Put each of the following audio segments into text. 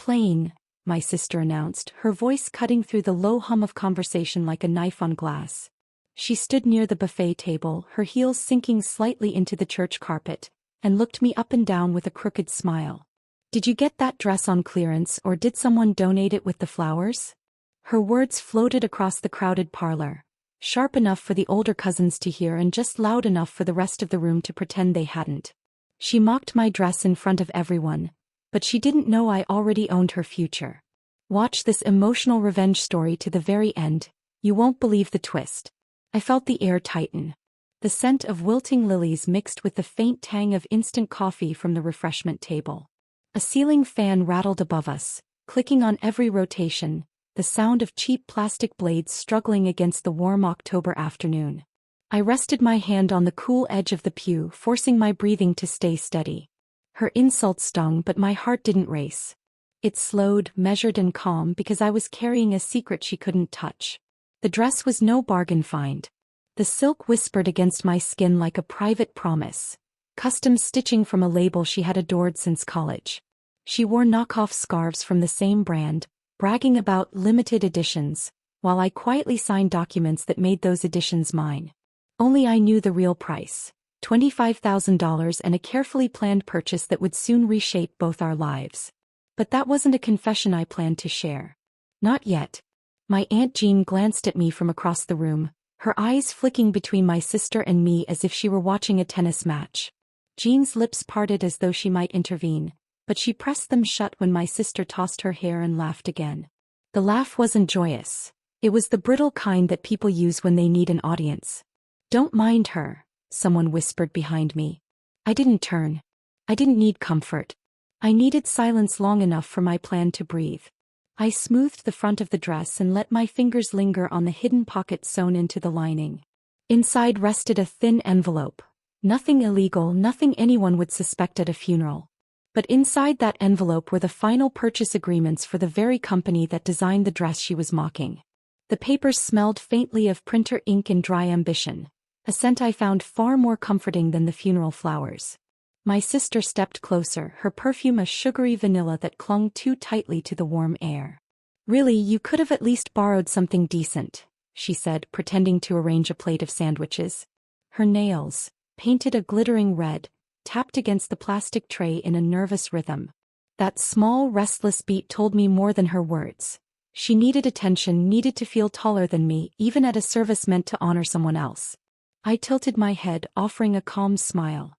playing," my sister announced, her voice cutting through the low hum of conversation like a knife on glass. She stood near the buffet table, her heels sinking slightly into the church carpet, and looked me up and down with a crooked smile. "Did you get that dress on clearance, or did someone donate it with the flowers?" Her words floated across the crowded parlor, sharp enough for the older cousins to hear and just loud enough for the rest of the room to pretend they hadn't. She mocked my dress in front of everyone, but she didn't know I already owned her future. Watch this emotional revenge story to the very end. You won't believe the twist. I felt the air tighten. The scent of wilting lilies mixed with the faint tang of instant coffee from the refreshment table. A ceiling fan rattled above us, clicking on every rotation, the sound of cheap plastic blades struggling against the warm October afternoon. I rested my hand on the cool edge of the pew, forcing my breathing to stay steady. Her insult stung, but my heart didn't race. It slowed, measured and calm, because I was carrying a secret she couldn't touch. The dress was no bargain find. The silk whispered against my skin like a private promise. Custom stitching from a label she had adored since college. She wore knockoff scarves from the same brand, bragging about limited editions, while I quietly signed documents that made those editions mine. Only I knew the real price. $25,000 and a carefully planned purchase that would soon reshape both our lives. But that wasn't a confession I planned to share. Not yet. My Aunt Jean glanced at me from across the room, her eyes flicking between my sister and me as if she were watching a tennis match. Jean's lips parted as though she might intervene, but she pressed them shut when my sister tossed her hair and laughed again. The laugh wasn't joyous. It was the brittle kind that people use when they need an audience. "Don't mind her," someone whispered behind me. I didn't turn. I didn't need comfort. I needed silence long enough for my plan to breathe. I smoothed the front of the dress and let my fingers linger on the hidden pocket sewn into the lining. Inside rested a thin envelope. Nothing illegal, nothing anyone would suspect at a funeral. But inside that envelope were the final purchase agreements for the very company that designed the dress she was mocking. The papers smelled faintly of printer ink and dry ambition, a scent I found far more comforting than the funeral flowers. My sister stepped closer, her perfume a sugary vanilla that clung too tightly to the warm air. "Really, you could have at least borrowed something decent," she said, pretending to arrange a plate of sandwiches. Her nails, painted a glittering red, tapped against the plastic tray in a nervous rhythm. That small, restless beat told me more than her words. She needed attention, needed to feel taller than me, even at a service meant to honor someone else. I tilted my head, offering a calm smile.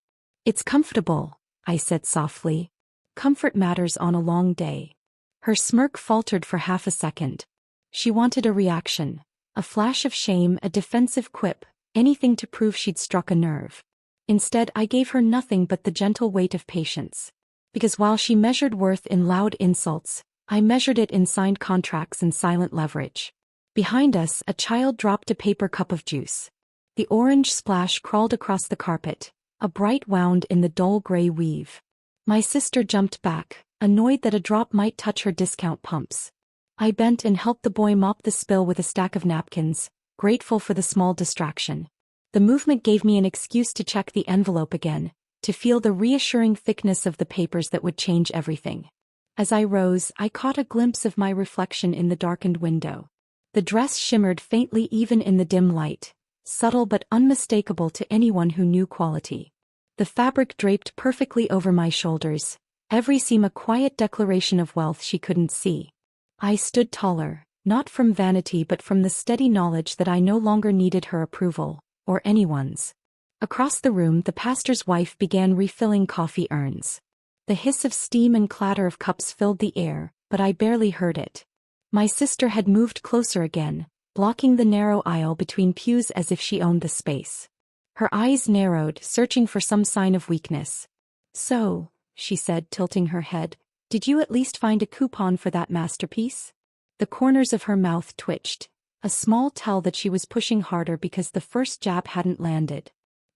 "It's comfortable," I said softly. "Comfort matters on a long day." Her smirk faltered for half a second. She wanted a reaction, a flash of shame, a defensive quip, anything to prove she'd struck a nerve. Instead, I gave her nothing but the gentle weight of patience. Because while she measured worth in loud insults, I measured it in signed contracts and silent leverage. Behind us, a child dropped a paper cup of juice. The orange splash crawled across the carpet, a bright wound in the dull gray weave. My sister jumped back, annoyed that a drop might touch her discount pumps. I bent and helped the boy mop the spill with a stack of napkins, grateful for the small distraction. The movement gave me an excuse to check the envelope again, to feel the reassuring thickness of the papers that would change everything. As I rose, I caught a glimpse of my reflection in the darkened window. The dress shimmered faintly even in the dim light, subtle but unmistakable to anyone who knew quality. The fabric draped perfectly over my shoulders, every seam a quiet declaration of wealth she couldn't see. I stood taller, not from vanity but from the steady knowledge that I no longer needed her approval, or anyone's. Across the room, the pastor's wife began refilling coffee urns. The hiss of steam and clatter of cups filled the air, but I barely heard it. My sister had moved closer again, blocking the narrow aisle between pews as if she owned the space. Her eyes narrowed, searching for some sign of weakness. "So," she said, tilting her head, "did you at least find a coupon for that masterpiece?" The corners of her mouth twitched, a small tell that she was pushing harder because the first jab hadn't landed.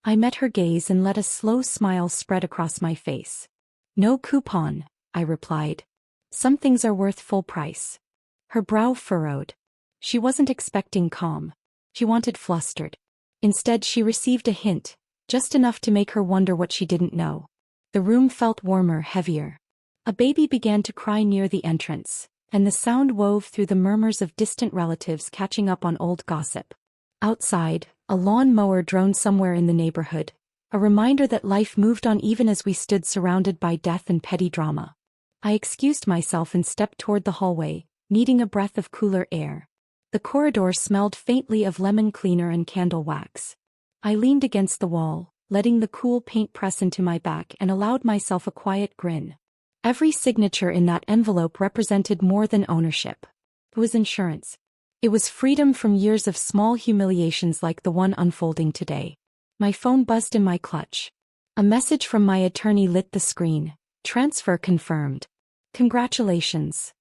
I met her gaze and let a slow smile spread across my face. "No coupon," I replied. "Some things are worth full price." Her brow furrowed. She wasn't expecting calm. She wanted flustered. Instead, she received a hint, just enough to make her wonder what she didn't know. The room felt warmer, heavier. A baby began to cry near the entrance, and the sound wove through the murmurs of distant relatives catching up on old gossip. Outside, a lawn mower droned somewhere in the neighborhood, a reminder that life moved on even as we stood surrounded by death and petty drama. I excused myself and stepped toward the hallway, needing a breath of cooler air. The corridor smelled faintly of lemon cleaner and candle wax. I leaned against the wall, letting the cool paint press into my back, and allowed myself a quiet grin. Every signature in that envelope represented more than ownership. It was insurance. It was freedom from years of small humiliations like the one unfolding today. My phone buzzed in my clutch. A message from my attorney lit the screen. Transfer confirmed. Congratulations.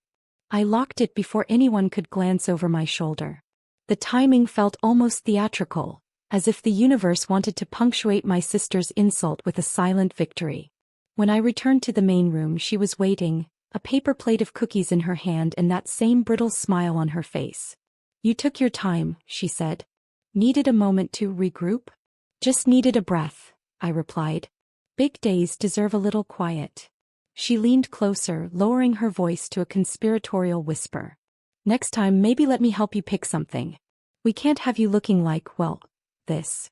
I locked it before anyone could glance over my shoulder. The timing felt almost theatrical, as if the universe wanted to punctuate my sister's insult with a silent victory. When I returned to the main room, she was waiting, a paper plate of cookies in her hand and that same brittle smile on her face. "You took your time," she said. "Needed a moment to regroup?" "Just needed a breath," I replied. "Big days deserve a little quiet." She leaned closer, lowering her voice to a conspiratorial whisper. "Next time maybe let me help you pick something. We can't have you looking like, well, this."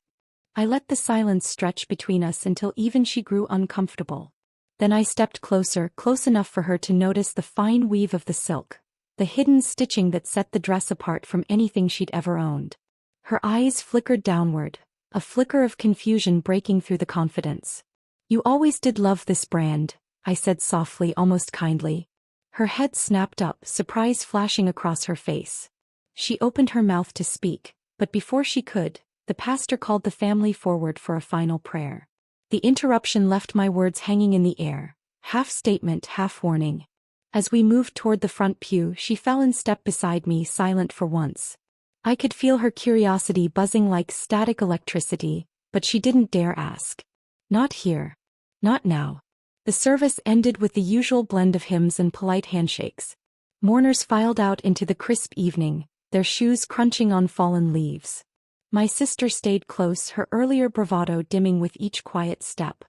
I let the silence stretch between us until even she grew uncomfortable. Then I stepped closer, close enough for her to notice the fine weave of the silk, the hidden stitching that set the dress apart from anything she'd ever owned. Her eyes flickered downward, a flicker of confusion breaking through the confidence. "You always did love this brand," I said softly, almost kindly. Her head snapped up, surprise flashing across her face. She opened her mouth to speak, but before she could, the pastor called the family forward for a final prayer. The interruption left my words hanging in the air, half statement, half warning. As we moved toward the front pew, she fell in step beside me, silent for once. I could feel her curiosity buzzing like static electricity, but she didn't dare ask. "Not here. Not now." The service ended with the usual blend of hymns and polite handshakes. Mourners filed out into the crisp evening, their shoes crunching on fallen leaves. My sister stayed close, her earlier bravado dimming with each quiet step.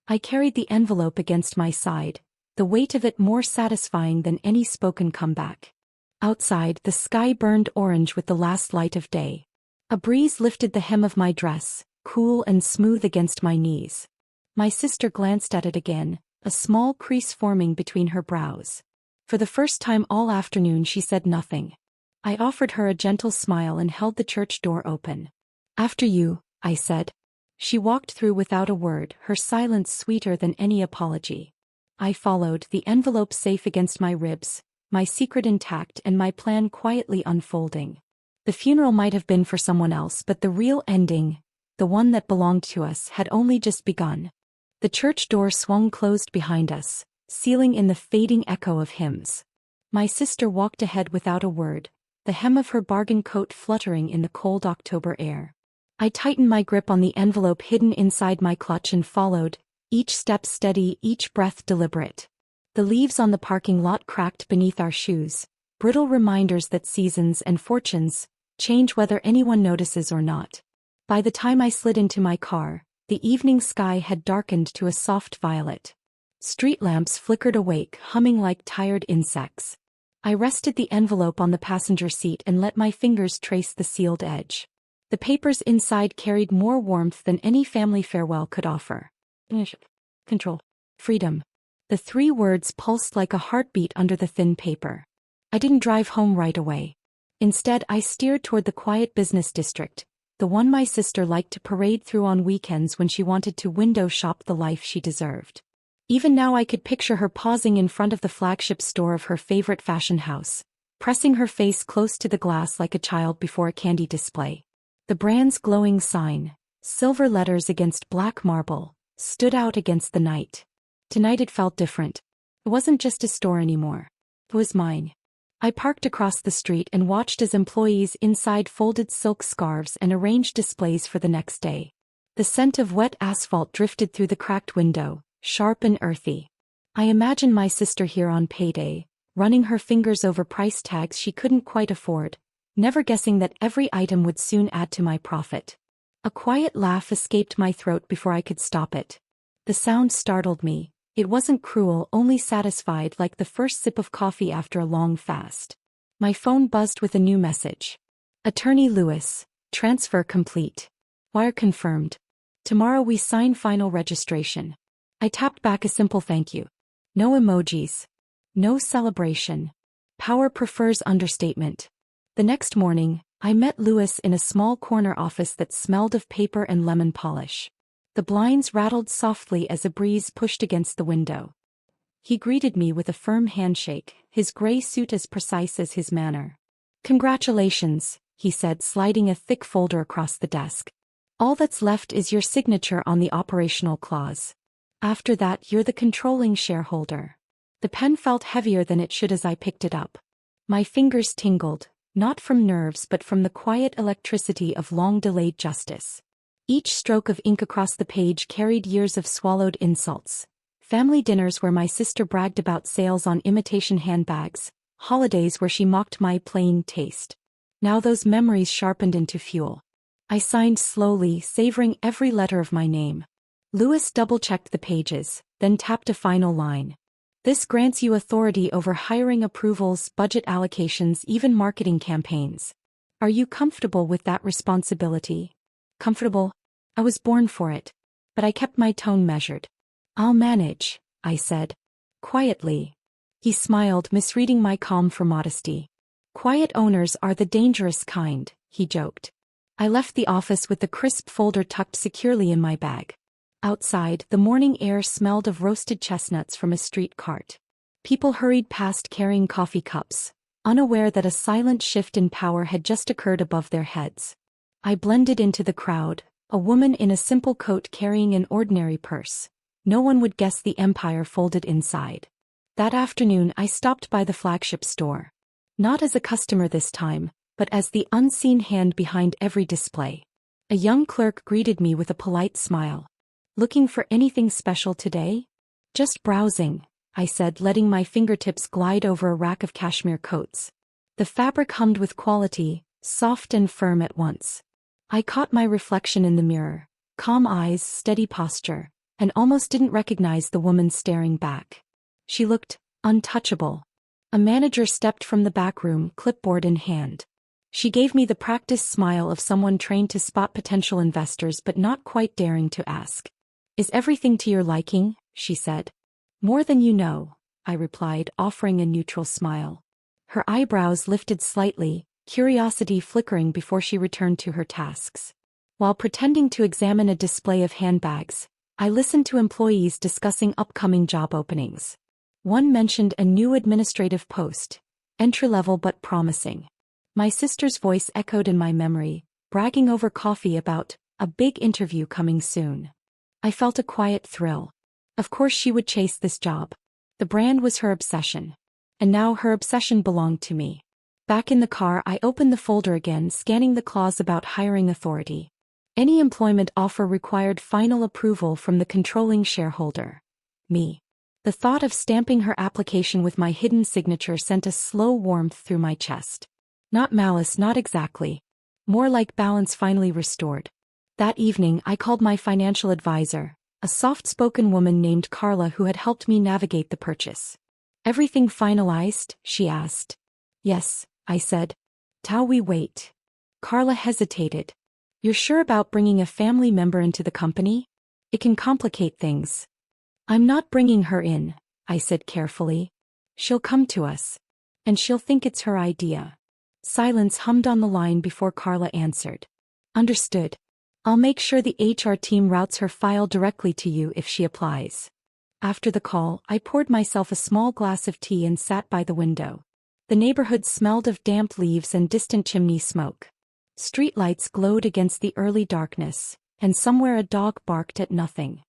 I carried the envelope against my side, the weight of it more satisfying than any spoken comeback. Outside, the sky burned orange with the last light of day. A breeze lifted the hem of my dress, cool and smooth against my knees. My sister glanced at it again, a small crease forming between her brows. For the first time all afternoon she said nothing. I offered her a gentle smile and held the church door open. "After you," I said. She walked through without a word, her silence sweeter than any apology. I followed, the envelope safe against my ribs, my secret intact and my plan quietly unfolding. The funeral might have been for someone else, but the real ending, the one that belonged to us, had only just begun. The church door swung closed behind us, sealing in the fading echo of hymns. My sister walked ahead without a word, the hem of her bargain coat fluttering in the cold October air. I tightened my grip on the envelope hidden inside my clutch and followed, each step steady, each breath deliberate. The leaves on the parking lot cracked beneath our shoes, brittle reminders that seasons and fortunes change whether anyone notices or not. By the time I slid into my car, the evening sky had darkened to a soft violet. Street lamps flickered awake, humming like tired insects. I rested the envelope on the passenger seat and let my fingers trace the sealed edge. The papers inside carried more warmth than any family farewell could offer. Control. Freedom. The 3 words pulsed like a heartbeat under the thin paper. I didn't drive home right away. Instead, I steered toward the quiet business district, the one my sister liked to parade through on weekends when she wanted to window shop the life she deserved. Even now I could picture her pausing in front of the flagship store of her favorite fashion house, pressing her face close to the glass like a child before a candy display. The brand's glowing sign, silver letters against black marble, stood out against the night. Tonight it felt different. It wasn't just a store anymore. It was mine. I parked across the street and watched as employees inside folded silk scarves and arranged displays for the next day. The scent of wet asphalt drifted through the cracked window, sharp and earthy. I imagined my sister here on payday, running her fingers over price tags she couldn't quite afford, never guessing that every item would soon add to my profit. A quiet laugh escaped my throat before I could stop it. The sound startled me, It wasn't cruel, only satisfied, like the first sip of coffee after a long fast. My phone buzzed with a new message. Attorney Lewis, transfer complete. Wire confirmed. Tomorrow we sign final registration. I tapped back a simple thank you. No emojis. No celebration. Power prefers understatement. The next morning, I met Lewis in a small corner office that smelled of paper and lemon polish. The blinds rattled softly as a breeze pushed against the window. He greeted me with a firm handshake, his gray suit as precise as his manner. Congratulations, he said, sliding a thick folder across the desk. All that's left is your signature on the operational clause. After that, you're the controlling shareholder. The pen felt heavier than it should as I picked it up. My fingers tingled, not from nerves but from the quiet electricity of long-delayed justice. Each stroke of ink across the page carried years of swallowed insults. Family dinners where my sister bragged about sales on imitation handbags, holidays where she mocked my plain taste. Now those memories sharpened into fuel. I signed slowly, savoring every letter of my name. Lewis double-checked the pages, then tapped a final line. This grants you authority over hiring approvals, budget allocations, even marketing campaigns. Are you comfortable with that responsibility? Comfortable? I was born for it. But I kept my tone measured. I'll manage, I said. Quietly. He smiled, misreading my calm for modesty. Quiet owners are the dangerous kind, he joked. I left the office with the crisp folder tucked securely in my bag. Outside, the morning air smelled of roasted chestnuts from a street cart. People hurried past carrying coffee cups, unaware that a silent shift in power had just occurred above their heads. I blended into the crowd, a woman in a simple coat carrying an ordinary purse. No one would guess the empire folded inside. That afternoon I stopped by the flagship store. Not as a customer this time, but as the unseen hand behind every display. A young clerk greeted me with a polite smile. Looking for anything special today? Just browsing, I said, letting my fingertips glide over a rack of cashmere coats. The fabric hummed with quality, soft and firm at once. I caught my reflection in the mirror, calm eyes, steady posture, and almost didn't recognize the woman staring back. She looked untouchable. A manager stepped from the back room, clipboard in hand. She gave me the practiced smile of someone trained to spot potential investors but not quite daring to ask. Is everything to your liking? She said. More than you know, I replied, offering a neutral smile. Her eyebrows lifted slightly, curiosity flickering before she returned to her tasks. While pretending to examine a display of handbags, I listened to employees discussing upcoming job openings. One mentioned a new administrative post, entry-level but promising. My sister's voice echoed in my memory, bragging over coffee about a big interview coming soon. I felt a quiet thrill. Of course she would chase this job. The brand was her obsession. And now her obsession belonged to me. Back in the car, I opened the folder again, scanning the clause about hiring authority. Any employment offer required final approval from the controlling shareholder. Me. The thought of stamping her application with my hidden signature sent a slow warmth through my chest. Not malice, not exactly. More like balance finally restored. That evening I called my financial advisor, a soft-spoken woman named Carla who had helped me navigate the purchase. Everything finalized? She asked. Yes, I said. How we wait? Carla hesitated. You're sure about bringing a family member into the company? It can complicate things. I'm not bringing her in, I said carefully. She'll come to us. And she'll think it's her idea. Silence hummed on the line before Carla answered. Understood. I'll make sure the HR team routes her file directly to you if she applies. After the call, I poured myself a small glass of tea and sat by the window. The neighborhood smelled of damp leaves and distant chimney smoke. Streetlights glowed against the early darkness, and somewhere a dog barked at nothing.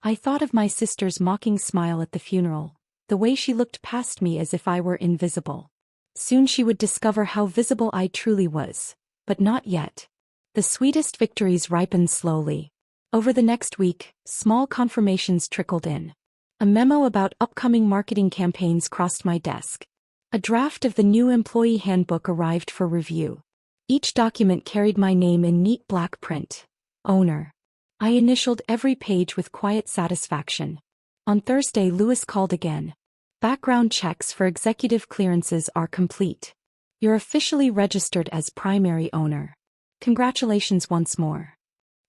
I thought of my sister's mocking smile at the funeral, the way she looked past me as if I were invisible. Soon she would discover how visible I truly was, but not yet. The sweetest victories ripened slowly. Over the next week, small confirmations trickled in. A memo about upcoming marketing campaigns crossed my desk. A draft of the new employee handbook arrived for review. Each document carried my name in neat black print. Owner. I initialed every page with quiet satisfaction. On Thursday, Lewis called again. Background checks for executive clearances are complete. You're officially registered as primary owner. Congratulations once more.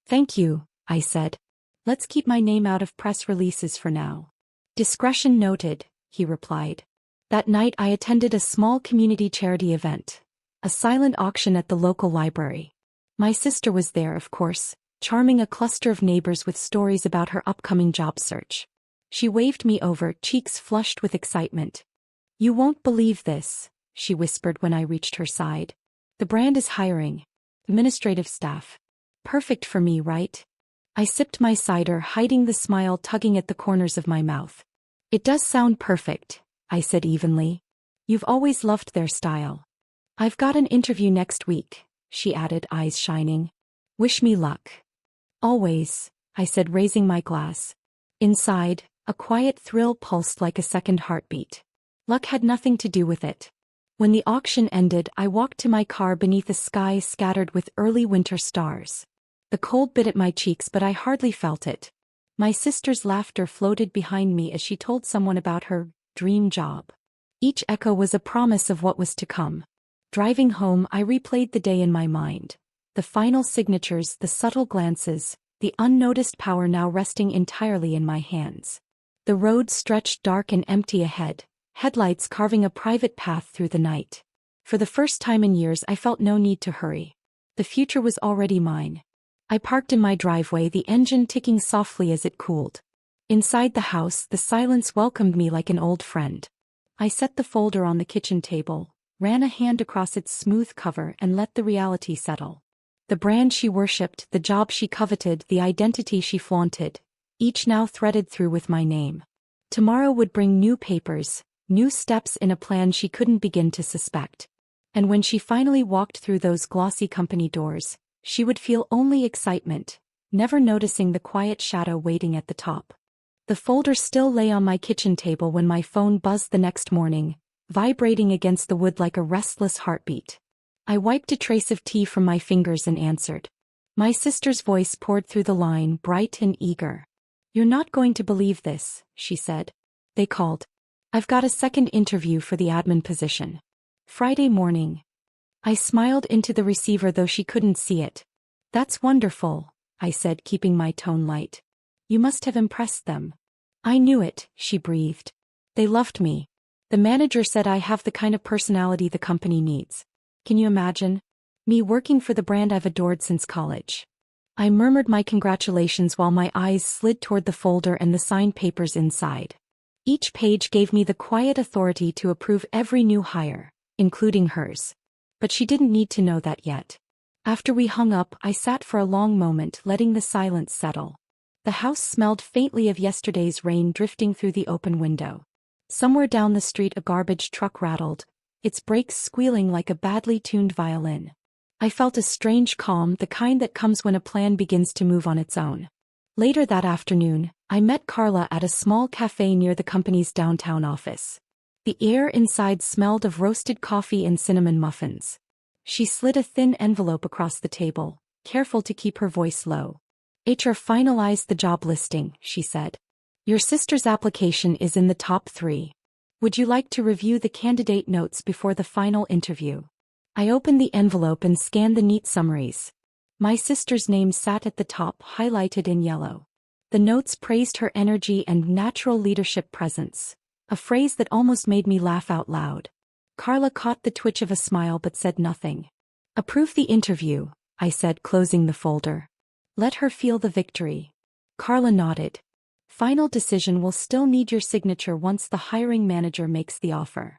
Thank you, I said. Let's keep my name out of press releases for now. Discretion noted, he replied. That night I attended a small community charity event. A silent auction at the local library. My sister was there, of course, charming a cluster of neighbors with stories about her upcoming job search. She waved me over, cheeks flushed with excitement. You won't believe this, she whispered when I reached her side. The brand is hiring. Administrative staff. Perfect for me, right? I sipped my cider, hiding the smile tugging at the corners of my mouth. It does sound perfect, I said evenly. You've always loved their style. I've got an interview next week, she added, eyes shining. Wish me luck. Always, I said, raising my glass. Inside, a quiet thrill pulsed like a second heartbeat. Luck had nothing to do with it. When the auction ended, I walked to my car beneath a sky scattered with early winter stars. The cold bit at my cheeks, but I hardly felt it. My sister's laughter floated behind me as she told someone about her dream job. Each echo was a promise of what was to come. Driving home, I replayed the day in my mind. The final signatures, the subtle glances, the unnoticed power now resting entirely in my hands. The road stretched dark and empty ahead, headlights carving a private path through the night. For the first time in years, I felt no need to hurry. The future was already mine. I parked in my driveway, the engine ticking softly as it cooled. Inside the house, the silence welcomed me like an old friend. I set the folder on the kitchen table, ran a hand across its smooth cover, and let the reality settle. The brand she worshipped, the job she coveted, the identity she flaunted, each now threaded through with my name. Tomorrow would bring new papers, new steps in a plan she couldn't begin to suspect. And when she finally walked through those glossy company doors, she would feel only excitement, never noticing the quiet shadow waiting at the top. The folder still lay on my kitchen table when my phone buzzed the next morning, vibrating against the wood like a restless heartbeat. I wiped a trace of tea from my fingers and answered. My sister's voice poured through the line, bright and eager. You're not going to believe this, she said. They called. I've got a second interview for the admin position. Friday morning. I smiled into the receiver, though she couldn't see it. That's wonderful, I said, keeping my tone light. You must have impressed them. I knew it, she breathed. They loved me. The manager said I have the kind of personality the company needs. Can you imagine? Me working for the brand I've adored since college. I murmured my congratulations while my eyes slid toward the folder and the signed papers inside. Each page gave me the quiet authority to approve every new hire, including hers. But she didn't need to know that yet. After we hung up, I sat for a long moment, letting the silence settle. The house smelled faintly of yesterday's rain drifting through the open window. Somewhere down the street a garbage truck rattled, its brakes squealing like a badly tuned violin. I felt a strange calm, the kind that comes when a plan begins to move on its own. Later that afternoon, I met Carla at a small cafe near the company's downtown office. The air inside smelled of roasted coffee and cinnamon muffins. She slid a thin envelope across the table, careful to keep her voice low. HR finalized the job listing, she said. Your sister's application is in the top 3. Would you like to review the candidate notes before the final interview? I opened the envelope and scanned the neat summaries. My sister's name sat at the top, highlighted in yellow. The notes praised her energy and natural leadership presence, a phrase that almost made me laugh out loud. Carla caught the twitch of a smile but said nothing. Approve the interview, I said, closing the folder. Let her feel the victory. Carla nodded. Final decision will still need your signature once the hiring manager makes the offer.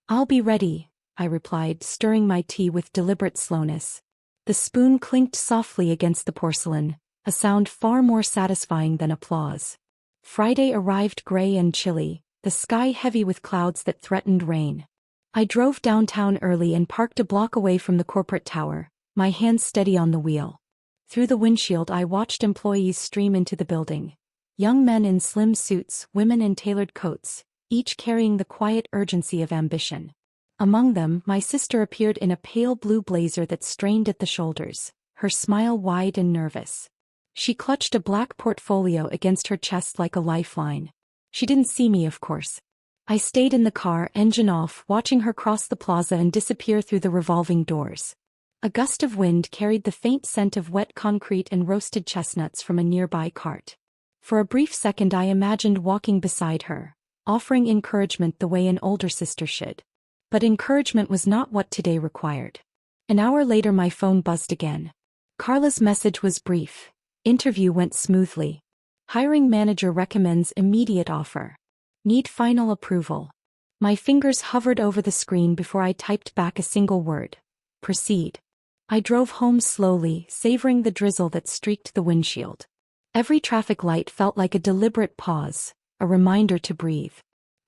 I'll be ready, I replied, stirring my tea with deliberate slowness. The spoon clinked softly against the porcelain, a sound far more satisfying than applause. Friday arrived gray and chilly, the sky heavy with clouds that threatened rain. I drove downtown early and parked a block away from the corporate tower, my hands steady on the wheel. Through the windshield I watched employees stream into the building. Young men in slim suits, women in tailored coats, each carrying the quiet urgency of ambition. Among them, my sister appeared in a pale blue blazer that strained at the shoulders, her smile wide and nervous. She clutched a black portfolio against her chest like a lifeline. She didn't see me, of course. I stayed in the car, engine off, watching her cross the plaza and disappear through the revolving doors. A gust of wind carried the faint scent of wet concrete and roasted chestnuts from a nearby cart. For a brief second I imagined walking beside her, offering encouragement the way an older sister should. But encouragement was not what today required. An hour later my phone buzzed again. Carla's message was brief. Interview went smoothly. Hiring manager recommends immediate offer. Need final approval. My fingers hovered over the screen before I typed back a single word. Proceed. I drove home slowly, savoring the drizzle that streaked the windshield. Every traffic light felt like a deliberate pause, a reminder to breathe.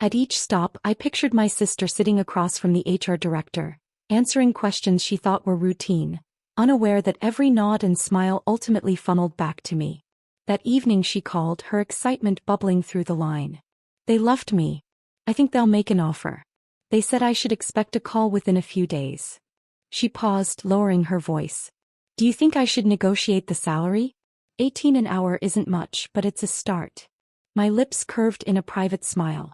At each stop, I pictured my sister sitting across from the HR director, answering questions she thought were routine, unaware that every nod and smile ultimately funneled back to me. That evening she called, her excitement bubbling through the line. They loved me. I think they'll make an offer. They said I should expect a call within a few days. She paused, lowering her voice. Do you think I should negotiate the salary? 18 an hour isn't much, but it's a start. My lips curved in a private smile.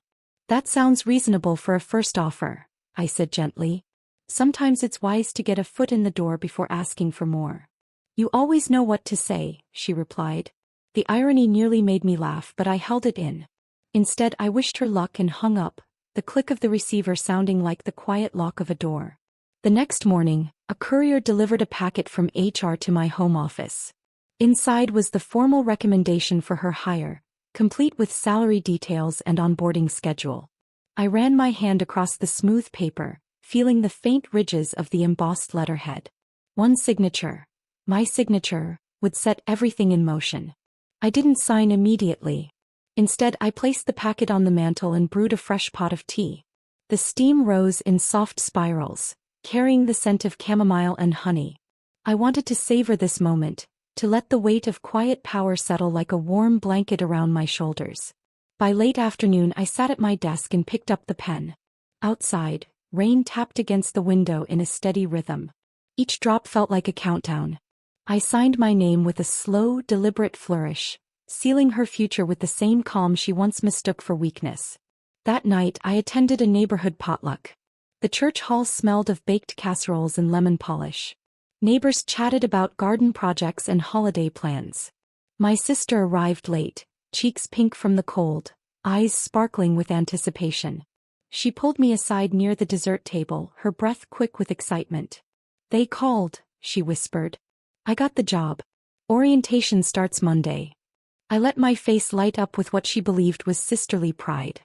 That sounds reasonable for a first offer, I said gently. Sometimes it's wise to get a foot in the door before asking for more. You always know what to say, she replied. The irony nearly made me laugh, but I held it in. Instead, I wished her luck and hung up, the click of the receiver sounding like the quiet lock of a door. The next morning, a courier delivered a packet from HR to my home office. Inside was the formal recommendation for her hire, complete with salary details and onboarding schedule. I ran my hand across the smooth paper, feeling the faint ridges of the embossed letterhead. One signature, my signature, would set everything in motion. I didn't sign immediately. Instead, I placed the packet on the mantel and brewed a fresh pot of tea. The steam rose in soft spirals, carrying the scent of chamomile and honey. I wanted to savor this moment, to let the weight of quiet power settle like a warm blanket around my shoulders. By late afternoon I sat at my desk and picked up the pen. Outside, rain tapped against the window in a steady rhythm. Each drop felt like a countdown. I signed my name with a slow, deliberate flourish, sealing her future with the same calm she once mistook for weakness. That night I attended a neighborhood potluck. The church hall smelled of baked casseroles and lemon polish. Neighbors chatted about garden projects and holiday plans. My sister arrived late, cheeks pink from the cold, eyes sparkling with anticipation. She pulled me aside near the dessert table, her breath quick with excitement. They called, she whispered. I got the job. Orientation starts Monday. I let my face light up with what she believed was sisterly pride.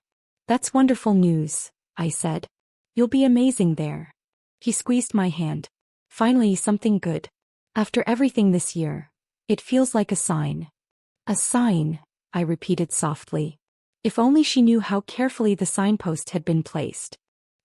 That's wonderful news, I said. You'll be amazing there. He squeezed my hand. Finally, something good. After everything this year, it feels like a sign. A sign, I repeated softly. If only she knew how carefully the signpost had been placed.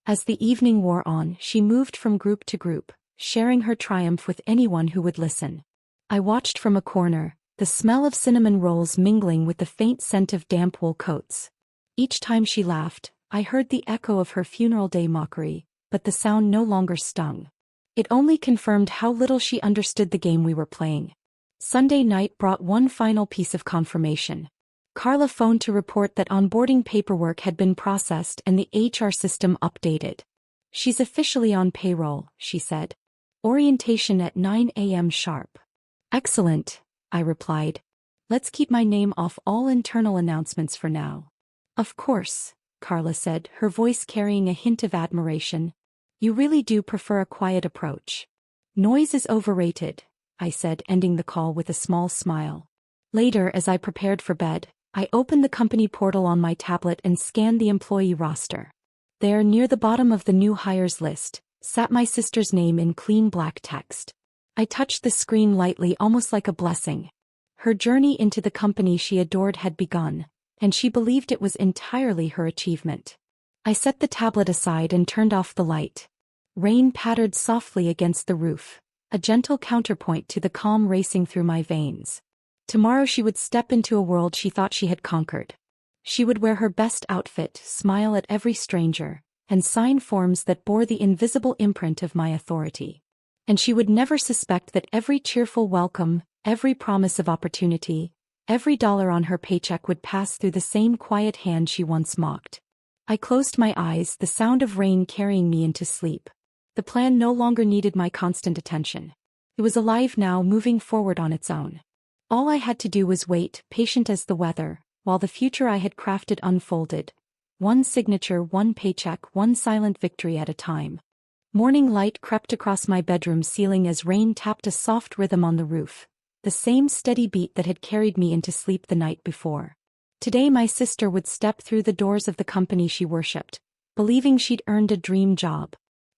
As the evening wore on, she moved from group to group, sharing her triumph with anyone who would listen. I watched from a corner, the smell of cinnamon rolls mingling with the faint scent of damp wool coats. Each time she laughed, I heard the echo of her funeral day mockery, but the sound no longer stung. It only confirmed how little she understood the game we were playing. Sunday night brought one final piece of confirmation. Carla phoned to report that onboarding paperwork had been processed and the HR system updated. She's officially on payroll, she said. Orientation at 9 a.m. sharp. Excellent, I replied. Let's keep my name off all internal announcements for now. Of course, Carla said, her voice carrying a hint of admiration. You really do prefer a quiet approach. Noise is overrated, I said, ending the call with a small smile. Later, as I prepared for bed, I opened the company portal on my tablet and scanned the employee roster. There, near the bottom of the new hires list, sat my sister's name in clean black text. I touched the screen lightly, almost like a blessing. Her journey into the company she adored had begun, and she believed it was entirely her achievement. I set the tablet aside and turned off the light. Rain pattered softly against the roof, a gentle counterpoint to the calm racing through my veins. Tomorrow she would step into a world she thought she had conquered. She would wear her best outfit, smile at every stranger, and sign forms that bore the invisible imprint of my authority. And she would never suspect that every cheerful welcome, every promise of opportunity, Every dollar on her paycheck would pass through the same quiet hand she once mocked. I closed my eyes, the sound of rain carrying me into sleep. The plan no longer needed my constant attention. It was alive now, moving forward on its own. All I had to do was wait, patient as the weather, while the future I had crafted unfolded. One signature, one paycheck, one silent victory at a time. Morning light crept across my bedroom ceiling as rain tapped a soft rhythm on the roof, the same steady beat that had carried me into sleep the night before. Today my sister would step through the doors of the company she worshipped, believing she'd earned a dream job.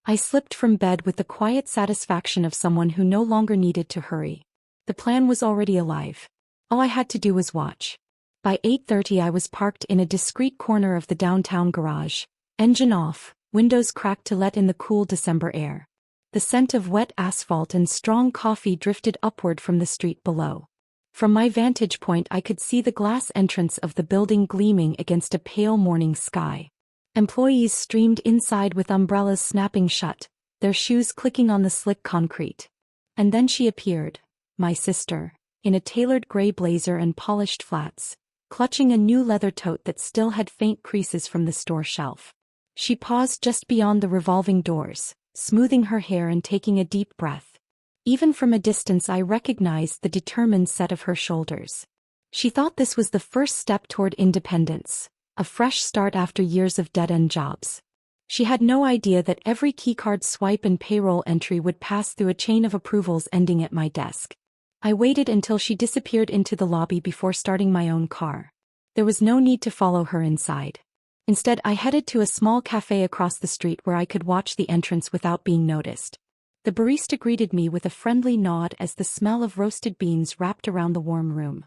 I slipped from bed with the quiet satisfaction of someone who no longer needed to hurry. The plan was already alive. All I had to do was watch. By 8:30 I was parked in a discreet corner of the downtown garage, engine off, windows cracked to let in the cool December air. The scent of wet asphalt and strong coffee drifted upward from the street below. From my vantage point I could see the glass entrance of the building gleaming against a pale morning sky. Employees streamed inside with umbrellas snapping shut, their shoes clicking on the slick concrete. And then she appeared, my sister, in a tailored gray blazer and polished flats, clutching a new leather tote that still had faint creases from the store shelf. She paused just beyond the revolving doors, smoothing her hair and taking a deep breath. Even from a distance I recognized the determined set of her shoulders. She thought this was the first step toward independence, a fresh start after years of dead-end jobs. She had no idea that every keycard swipe and payroll entry would pass through a chain of approvals ending at my desk. I waited until she disappeared into the lobby before starting my own car. There was no need to follow her inside. Instead, I headed to a small cafe across the street where I could watch the entrance without being noticed. The barista greeted me with a friendly nod as the smell of roasted beans wrapped around the warm room.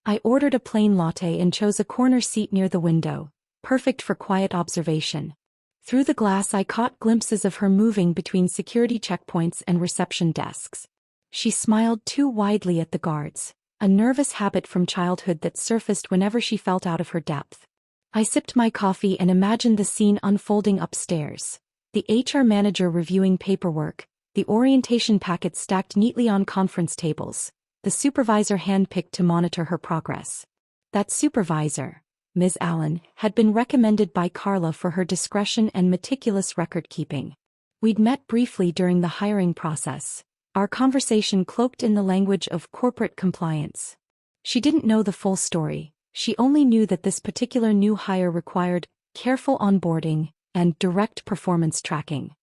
I ordered a plain latte and chose a corner seat near the window, perfect for quiet observation. Through the glass I caught glimpses of her moving between security checkpoints and reception desks. She smiled too widely at the guards, a nervous habit from childhood that surfaced whenever she felt out of her depth. I sipped my coffee and imagined the scene unfolding upstairs. The HR manager reviewing paperwork, the orientation packets stacked neatly on conference tables, the supervisor handpicked to monitor her progress. That supervisor, Ms. Allen, had been recommended by Carla for her discretion and meticulous record-keeping. We'd met briefly during the hiring process, our conversation cloaked in the language of corporate compliance. She didn't know the full story. She only knew that this particular new hire required careful onboarding and direct performance tracking.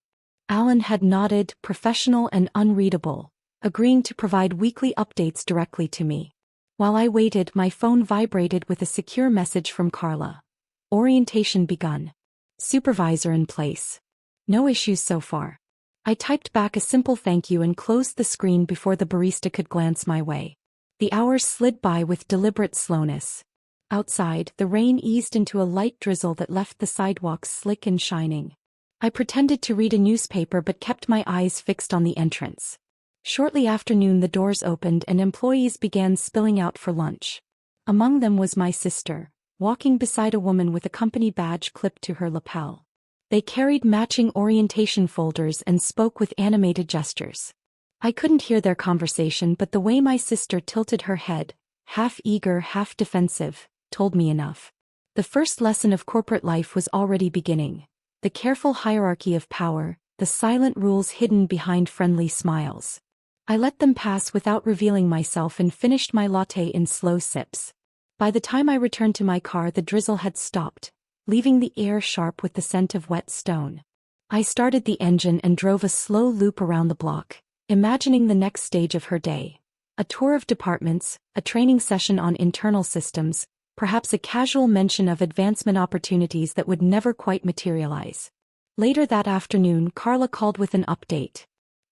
Allen had nodded, professional and unreadable, agreeing to provide weekly updates directly to me. While I waited, my phone vibrated with a secure message from Carla. Orientation begun. Supervisor in place. No issues so far. I typed back a simple thank you and closed the screen before the barista could glance my way. The hours slid by with deliberate slowness. Outside, the rain eased into a light drizzle that left the sidewalks slick and shining. I pretended to read a newspaper but kept my eyes fixed on the entrance. Shortly after noon the doors opened and employees began spilling out for lunch. Among them was my sister, walking beside a woman with a company badge clipped to her lapel. They carried matching orientation folders and spoke with animated gestures. I couldn't hear their conversation, but the way my sister tilted her head, half eager, half defensive, told me enough. The first lesson of corporate life was already beginning. The careful hierarchy of power, the silent rules hidden behind friendly smiles. I let them pass without revealing myself and finished my latte in slow sips. By the time I returned to my car, the drizzle had stopped, leaving the air sharp with the scent of wet stone. I started the engine and drove a slow loop around the block, imagining the next stage of her day. A tour of departments, a training session on internal systems, perhaps a casual mention of advancement opportunities that would never quite materialize. Later that afternoon, Carla called with an update.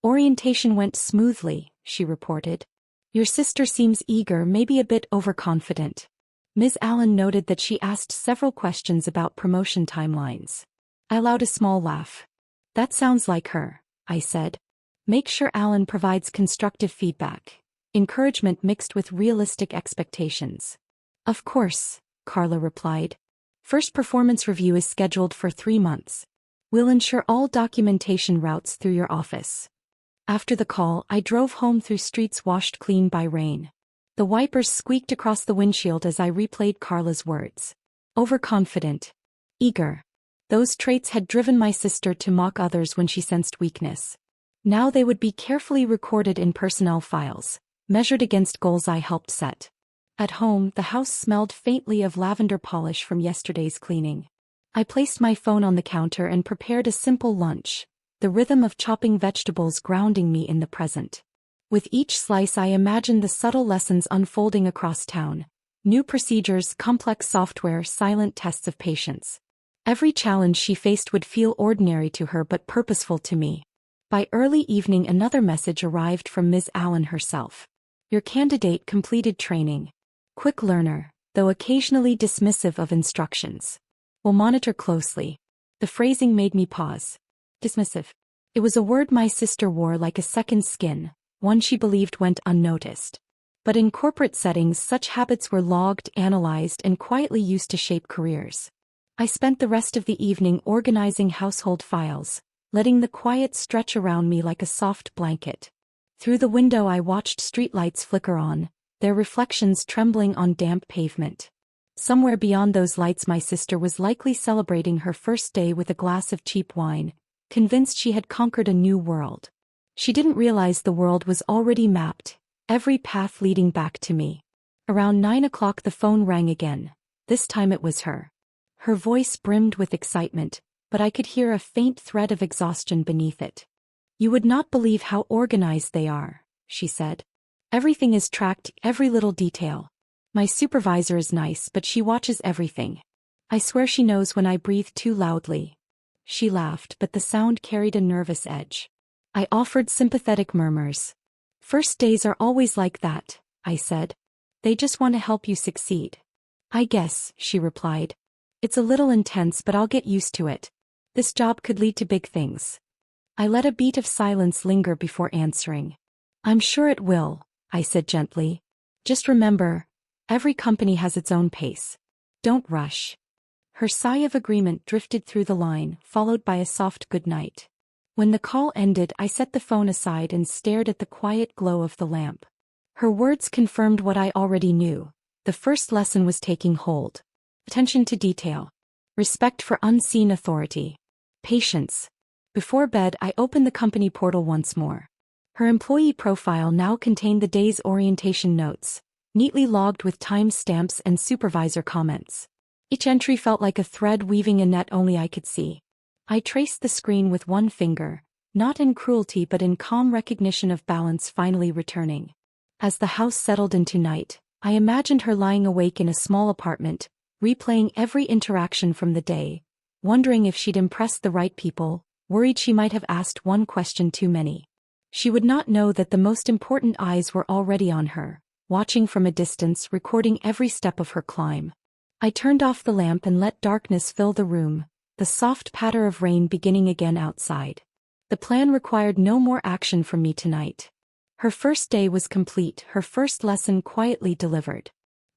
Orientation went smoothly, she reported. Your sister seems eager, maybe a bit overconfident. Ms. Allen noted that she asked several questions about promotion timelines. I allowed a small laugh. That sounds like her, I said. Make sure Allen provides constructive feedback. Encouragement mixed with realistic expectations. Of course, Carla replied. First performance review is scheduled for 3 months. We'll ensure all documentation routes through your office. After the call, I drove home through streets washed clean by rain. The wipers squeaked across the windshield as I replayed Carla's words. Overconfident. Eager. Those traits had driven my sister to mock others when she sensed weakness. Now they would be carefully recorded in personnel files, measured against goals I helped set. At home, the house smelled faintly of lavender polish from yesterday's cleaning. I placed my phone on the counter and prepared a simple lunch, the rhythm of chopping vegetables grounding me in the present. With each slice I imagined the subtle lessons unfolding across town. New procedures, complex software, silent tests of patience. Every challenge she faced would feel ordinary to her but purposeful to me. By early evening another message arrived from Ms. Allen herself. Your candidate completed training. Quick learner, though occasionally dismissive of instructions. Will monitor closely. The phrasing made me pause. Dismissive. It was a word my sister wore like a second skin, one she believed went unnoticed. But in corporate settings such habits were logged, analyzed, and quietly used to shape careers. I spent the rest of the evening organizing household files, letting the quiet stretch around me like a soft blanket. Through the window I watched streetlights flicker on, their reflections trembling on damp pavement. Somewhere beyond those lights my sister was likely celebrating her first day with a glass of cheap wine, convinced she had conquered a new world. She didn't realize the world was already mapped, every path leading back to me. Around 9 o'clock the phone rang again. This time it was her. Her voice brimmed with excitement, but I could hear a faint thread of exhaustion beneath it. You would not believe how organized they are, she said. Everything is tracked, every little detail. My supervisor is nice but she watches everything. I swear she knows when I breathe too loudly. She laughed but the sound carried a nervous edge. I offered sympathetic murmurs. First days are always like that, I said. They just want to help you succeed. I guess, she replied. It's a little intense but I'll get used to it. This job could lead to big things. I let a beat of silence linger before answering. I'm sure it will, I said gently. Just remember, every company has its own pace. Don't rush. Her sigh of agreement drifted through the line, followed by a soft goodnight. When the call ended, I set the phone aside and stared at the quiet glow of the lamp. Her words confirmed what I already knew. The first lesson was taking hold. Attention to detail. Respect for unseen authority. Patience. Before bed, I opened the company portal once more. Her employee profile now contained the day's orientation notes, neatly logged with timestamps and supervisor comments. Each entry felt like a thread weaving a net only I could see. I traced the screen with one finger, not in cruelty but in calm recognition of balance finally returning. As the house settled into night, I imagined her lying awake in a small apartment, replaying every interaction from the day, wondering if she'd impressed the right people, worried she might have asked one question too many. She would not know that the most important eyes were already on her, watching from a distance, recording every step of her climb. I turned off the lamp and let darkness fill the room, the soft patter of rain beginning again outside. The plan required no more action from me tonight. Her first day was complete, her first lesson quietly delivered.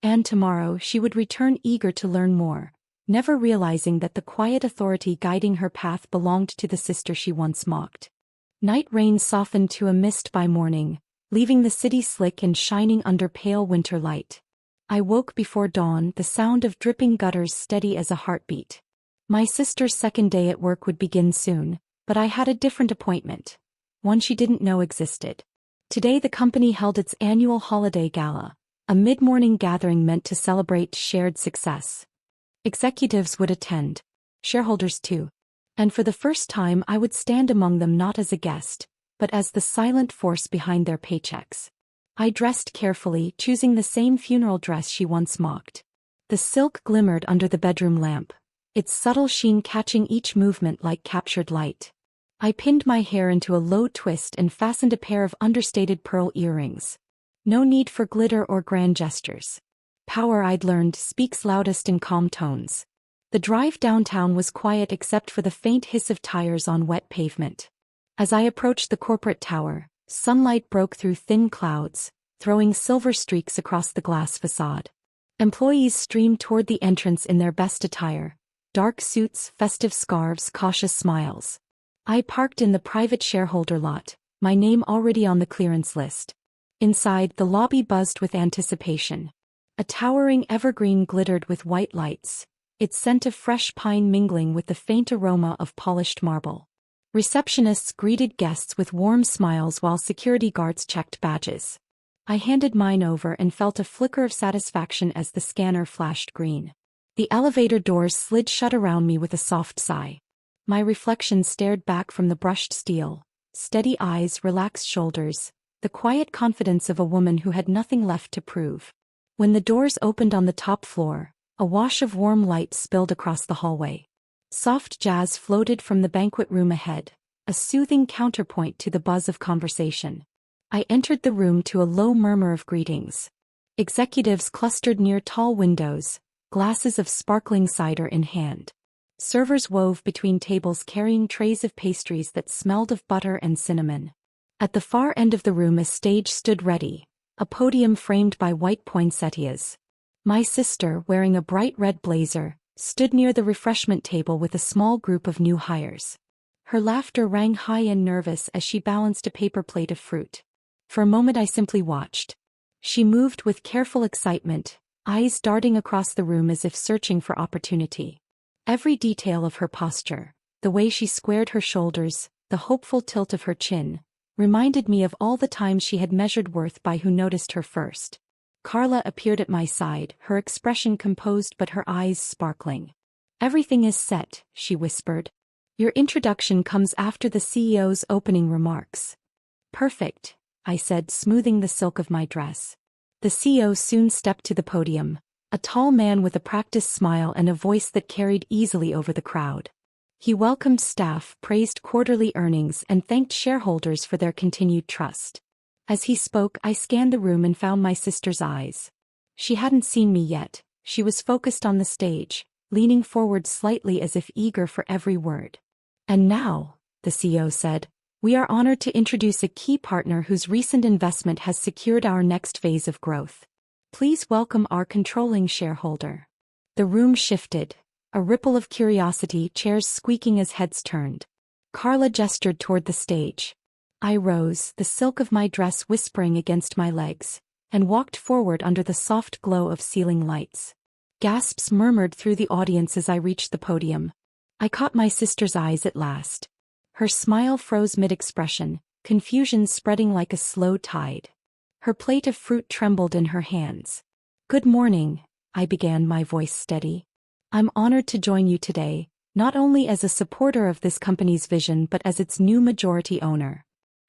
And tomorrow she would return eager to learn more, never realizing that the quiet authority guiding her path belonged to the sister she once mocked. Night rain softened to a mist by morning, leaving the city slick and shining under pale winter light. I woke before dawn, the sound of dripping gutters steady as a heartbeat. My sister's second day at work would begin soon, but I had a different appointment, one she didn't know existed. Today the company held its annual holiday gala, a mid-morning gathering meant to celebrate shared success. Executives would attend, shareholders too, and for the first time I would stand among them not as a guest, but as the silent force behind their paychecks. I dressed carefully, choosing the same funeral dress she once mocked. The silk glimmered under the bedroom lamp, its subtle sheen catching each movement like captured light. I pinned my hair into a low twist and fastened a pair of understated pearl earrings. No need for glitter or grand gestures. Power, I'd learned, speaks loudest in calm tones. The drive downtown was quiet except for the faint hiss of tires on wet pavement. As I approached the corporate tower, sunlight broke through thin clouds, throwing silver streaks across the glass facade. Employees streamed toward the entrance in their best attire, dark suits, festive scarves, cautious smiles. I parked in the private shareholder lot, my name already on the clearance list. Inside, the lobby buzzed with anticipation. A towering evergreen glittered with white lights, its scent of fresh pine mingling with the faint aroma of polished marble. Receptionists greeted guests with warm smiles while security guards checked badges. I handed mine over and felt a flicker of satisfaction as the scanner flashed green. The elevator doors slid shut around me with a soft sigh. My reflection stared back from the brushed steel, steady eyes, relaxed shoulders, the quiet confidence of a woman who had nothing left to prove. When the doors opened on the top floor, a wash of warm light spilled across the hallway. Soft jazz floated from the banquet room ahead, a soothing counterpoint to the buzz of conversation. I entered the room to a low murmur of greetings. Executives clustered near tall windows, glasses of sparkling cider in hand. Servers wove between tables carrying trays of pastries that smelled of butter and cinnamon. At the far end of the room a stage stood ready, a podium framed by white poinsettias. My sister, wearing a bright red blazer, stood near the refreshment table with a small group of new hires. Her laughter rang high and nervous as she balanced a paper plate of fruit. For a moment I simply watched. She moved with careful excitement, eyes darting across the room as if searching for opportunity. Every detail of her posture, the way she squared her shoulders, the hopeful tilt of her chin, reminded me of all the times she had measured worth by who noticed her first. Carla appeared at my side, her expression composed but her eyes sparkling. "Everything is set," she whispered. "Your introduction comes after the CEO's opening remarks." "Perfect," I said, smoothing the silk of my dress. The CEO soon stepped to the podium, a tall man with a practiced smile and a voice that carried easily over the crowd. He welcomed staff, praised quarterly earnings, and thanked shareholders for their continued trust. As he spoke, I scanned the room and found my sister's eyes. She hadn't seen me yet. She was focused on the stage, leaning forward slightly as if eager for every word. "And now," the CEO said, "we are honored to introduce a key partner whose recent investment has secured our next phase of growth. Please welcome our controlling shareholder." The room shifted. A ripple of curiosity, chairs squeaking as heads turned. Carla gestured toward the stage. I rose, the silk of my dress whispering against my legs, and walked forward under the soft glow of ceiling lights. Gasps murmured through the audience as I reached the podium. I caught my sister's eyes at last. Her smile froze mid-expression, confusion spreading like a slow tide. Her plate of fruit trembled in her hands. "Good morning," I began, my voice steady. "I'm honored to join you today, not only as a supporter of this company's vision but as its new majority owner."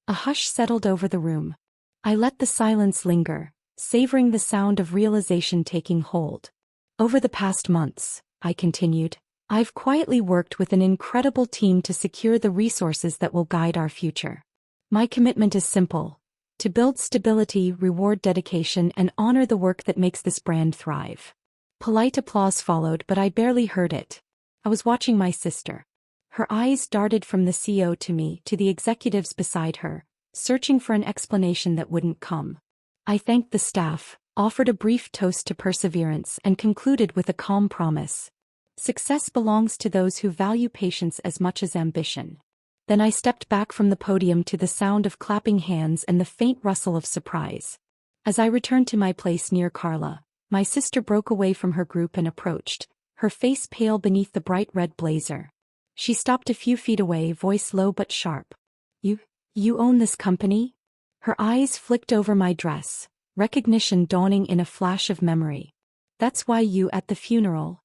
A hush settled over the room. I let the silence linger, savoring the sound of realization taking hold. "Over the past months," I continued, "I've quietly worked with an incredible team to secure the resources that will guide our future. My commitment is simple: to build stability, reward dedication, and honor the work that makes this brand thrive." Polite applause followed, but I barely heard it. I was watching my sister. Her eyes darted from the CEO to me, to the executives beside her, searching for an explanation that wouldn't come. I thanked the staff, offered a brief toast to perseverance, and concluded with a calm promise: "Success belongs to those who value patience as much as ambition." Then I stepped back from the podium to the sound of clapping hands and the faint rustle of surprise. As I returned to my place near Carla, my sister broke away from her group and approached, her face pale beneath the bright red blazer. She stopped a few feet away, voice low but sharp. You own this company?" Her eyes flicked over my dress, recognition dawning in a flash of memory. "That's why you at the funeral?"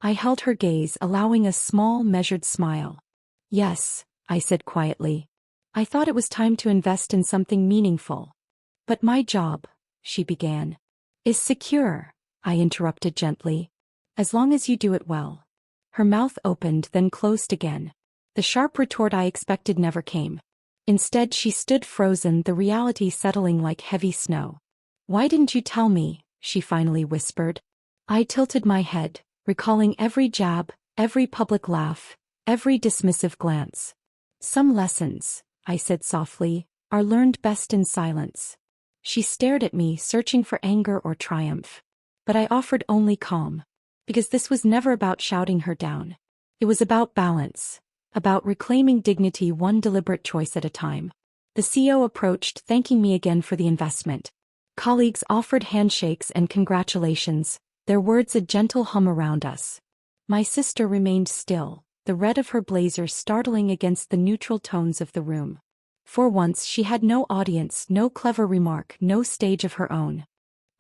I held her gaze, allowing a small, measured smile. "Yes," I said quietly. "I thought it was time to invest in something meaningful." "But my job," she began. "Is secure," I interrupted gently. "As long as you do it well." Her mouth opened, then closed again. The sharp retort I expected never came. Instead, she stood frozen, the reality settling like heavy snow. "Why didn't you tell me?" she finally whispered. I tilted my head, recalling every jab, every public laugh, every dismissive glance. "Some lessons," I said softly, "are learned best in silence." She stared at me, searching for anger or triumph. But I offered only calm. Because this was never about shouting her down. It was about balance. About reclaiming dignity one deliberate choice at a time. The CEO approached, thanking me again for the investment. Colleagues offered handshakes and congratulations, their words a gentle hum around us. My sister remained still, the red of her blazer startling against the neutral tones of the room. For once she had no audience, no clever remark, no stage of her own.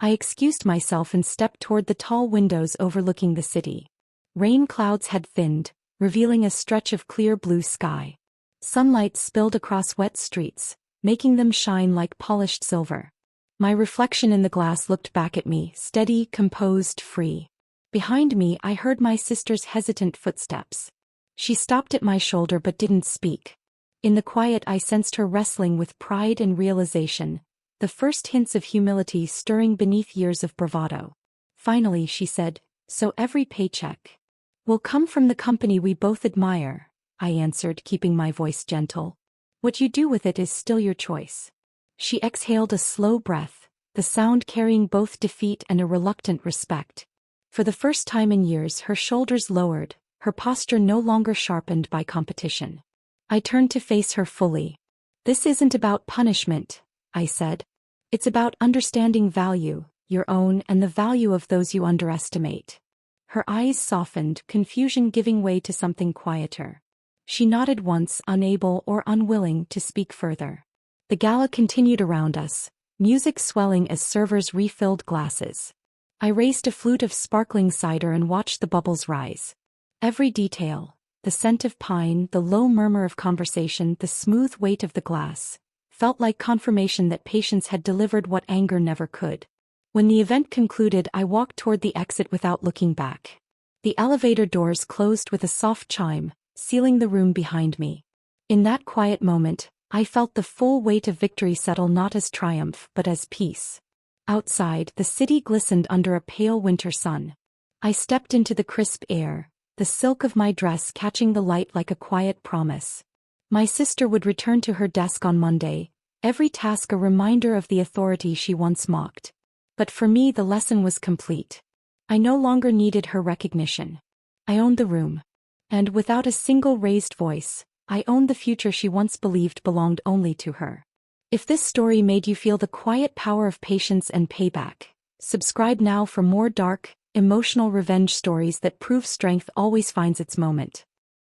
I excused myself and stepped toward the tall windows overlooking the city. Rain clouds had thinned, revealing a stretch of clear blue sky. Sunlight spilled across wet streets, making them shine like polished silver. My reflection in the glass looked back at me, steady, composed, free. Behind me I heard my sister's hesitant footsteps. She stopped at my shoulder but didn't speak. In the quiet I sensed her wrestling with pride and realization, the first hints of humility stirring beneath years of bravado. Finally she said, "So every paycheck will come from the company we both admire," I answered, keeping my voice gentle. "What you do with it is still your choice." She exhaled a slow breath, the sound carrying both defeat and a reluctant respect. For the first time in years her shoulders lowered, her posture no longer sharpened by competition. I turned to face her fully. "This isn't about punishment," I said. "It's about understanding value, your own and the value of those you underestimate." Her eyes softened, confusion giving way to something quieter. She nodded once, unable or unwilling to speak further. The gala continued around us, music swelling as servers refilled glasses. I raised a flute of sparkling cider and watched the bubbles rise. Every detail, the scent of pine, the low murmur of conversation, the smooth weight of the glass, felt like confirmation that patience had delivered what anger never could. When the event concluded, I walked toward the exit without looking back. The elevator doors closed with a soft chime, sealing the room behind me. In that quiet moment, I felt the full weight of victory settle, not as triumph but as peace. Outside, the city glistened under a pale winter sun. I stepped into the crisp air, the silk of my dress catching the light like a quiet promise. My sister would return to her desk on Monday, every task a reminder of the authority she once mocked. But for me the lesson was complete. I no longer needed her recognition. I owned the room. And without a single raised voice, I owned the future she once believed belonged only to her. If this story made you feel the quiet power of patience and payback, subscribe now for more dark, emotional revenge stories that prove strength always finds its moment.